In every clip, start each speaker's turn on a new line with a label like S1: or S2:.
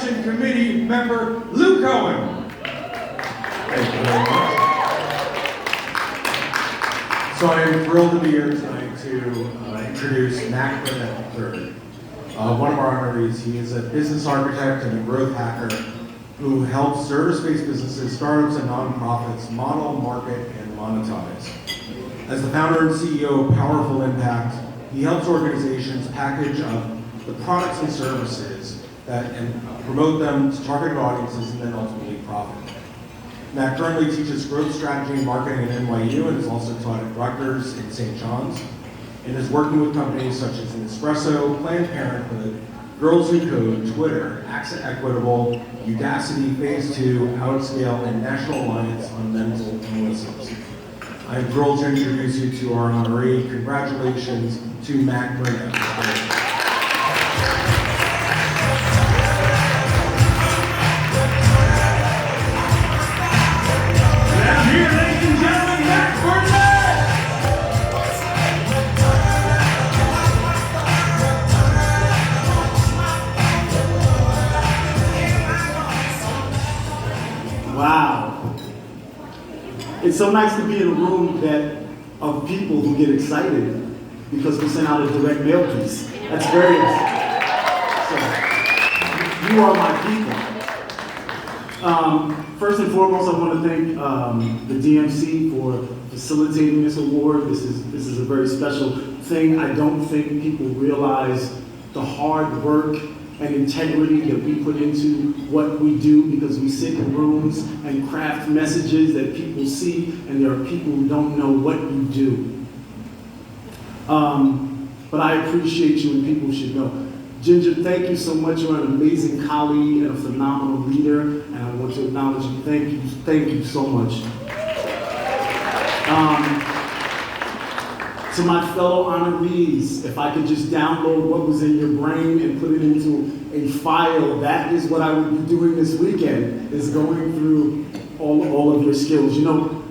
S1: Selection Committee member, Lou Cohen.
S2: Thank you very much. So I am thrilled to be here tonight to introduce Mack Burnett lll. One of our honorees. He is a business architect and a growth hacker who helps service-based businesses, startups, and nonprofits model, market, and monetize. As the founder and CEO of PowerfuI, he helps organizations package up the products and services and promote them to targeted audiences and then ultimately profit. Mack currently teaches growth strategy and marketing at NYU and is also taught at Rutgers and St. John's, and is working with companies such as Nespresso, Planned Parenthood, Girls Who Code, Twitter, AXA Equitable, Udacity, Phase 2, Outscale, and National Alliance on Mental Illnesses. I am thrilled to introduce you to our honoree. Congratulations to Mack Burnett.
S3: Wow. It's so nice to be in a room of people who get excited because we sent out a direct mail piece. That's very nice. So, you are my people. First and foremost, I want to thank the DMC for facilitating this award. This is a very special thing. I don't think people realize the hard work and integrity that we put into what we do, because we sit in rooms and craft messages that people see, and there are people who don't know what you do. But I appreciate you, and people should know. Ginger, thank you so much. You're an amazing colleague and a phenomenal leader, and I want to acknowledge you. Thank you so much. To my fellow honorees, if I could just download what was in your brain and put it into a file, that is what I would be doing this weekend, is going through all of your skills. You know,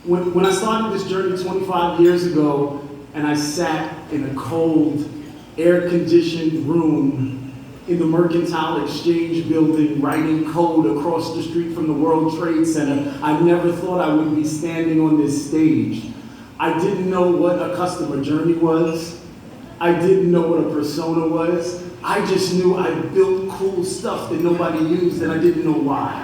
S3: when I started this journey 25 years ago, and I sat in a cold, air-conditioned room in the Mercantile Exchange building writing code across the street from the World Trade Center, I never thought I would be standing on this stage. I didn't know what a customer journey was. I didn't know what a persona was. I just knew I built cool stuff that nobody used, and I didn't know why.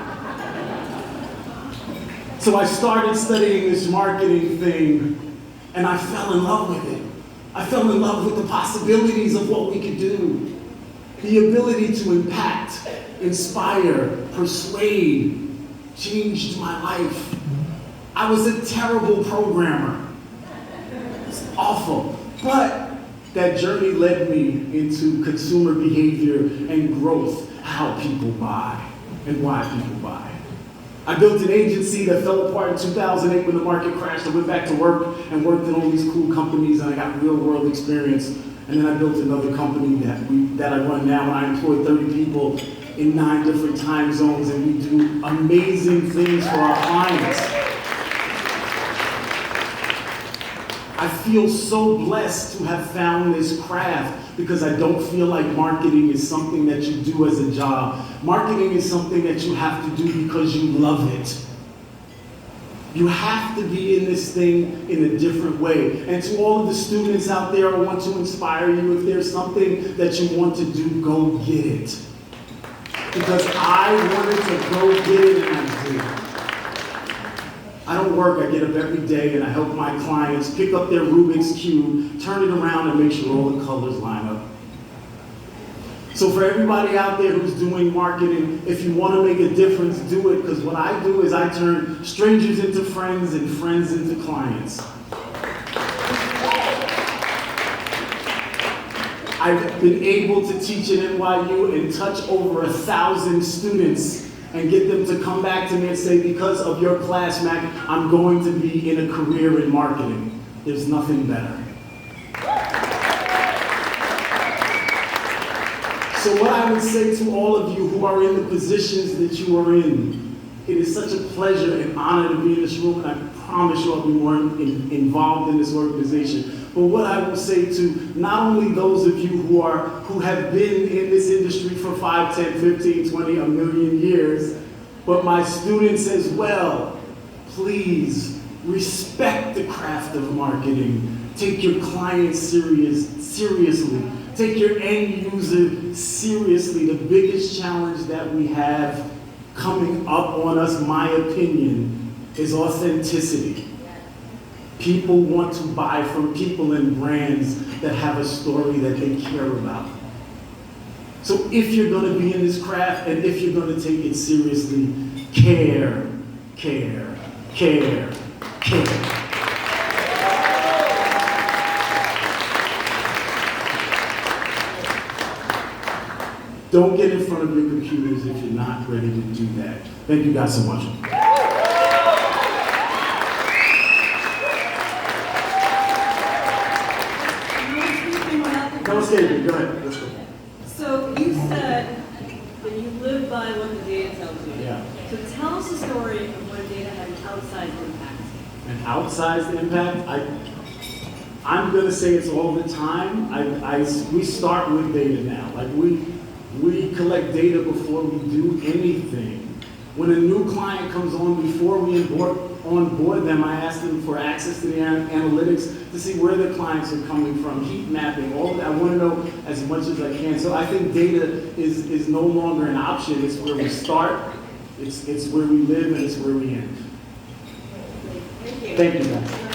S3: So I started studying this marketing thing, and I fell in love with it. I fell in love with the possibilities of what we could do. The ability to impact, inspire, persuade, changed my life. I was a terrible programmer. It's awful. But that journey led me into consumer behavior and growth, how people buy and why people buy. I built an agency that fell apart in 2008 when the market crashed. I went back to work and worked in all these cool companies, and I got real world experience. And then I built another company that I run now, and I employ 30 people in 9 different time zones, and we do amazing things for our clients. I feel so blessed to have found this craft, because I don't feel like marketing is something that you do as a job. Marketing is something that you have to do because you love it. You have to be in this thing in a different way. And to all of the students out there, I want to inspire you. If there's something that you want to do, go get it. Because I wanted to go get it, and I did. I don't work, I get up every day and I help my clients pick up their Rubik's Cube, turn it around, and make sure all the colors line up. So for everybody out there who's doing marketing, if you want to make a difference, do it, because what I do is I turn strangers into friends and friends into clients. I've been able to teach at NYU and touch over 1,000 students and get them to come back to me and say, because of your class, Mack, I'm going to be in a career in marketing. There's nothing better. So what I would say to all of you who are in the positions that you are in, it is such a pleasure and honor to be in this room, and I promise you I'll be more involved in this organization. But what I will say to not only those of you who have been in this industry for 5, 10, 15, 20, a million years, but my students as well, please respect the craft of marketing. Take your clients seriously. Take your end user seriously. The biggest challenge that we have coming up on us, my opinion, is authenticity. People want to buy from people and brands that have a story that they care about. So if you're going to be in this craft and if you're going to take it seriously, care, care, care, care. Don't get in front of your computers if you're not ready to do that. Thank you guys so much. Go ahead. Let's go.
S4: So you said that you live by what the data tells you.
S3: Yeah.
S4: So tell us a story of when data had an outsized impact.
S3: An outsized impact? I'm gonna say it's all the time. We start with data now. Like we collect data before we do anything. When a new client comes on, before we onboard them, I ask them for access to the analytics to see where the clients are coming from, heat mapping, all of that. I want to know as much as I can. So I think data is no longer an option. It's where we start, it's where we live, and it's where we end.
S4: Thank you.
S3: Thank you, guys.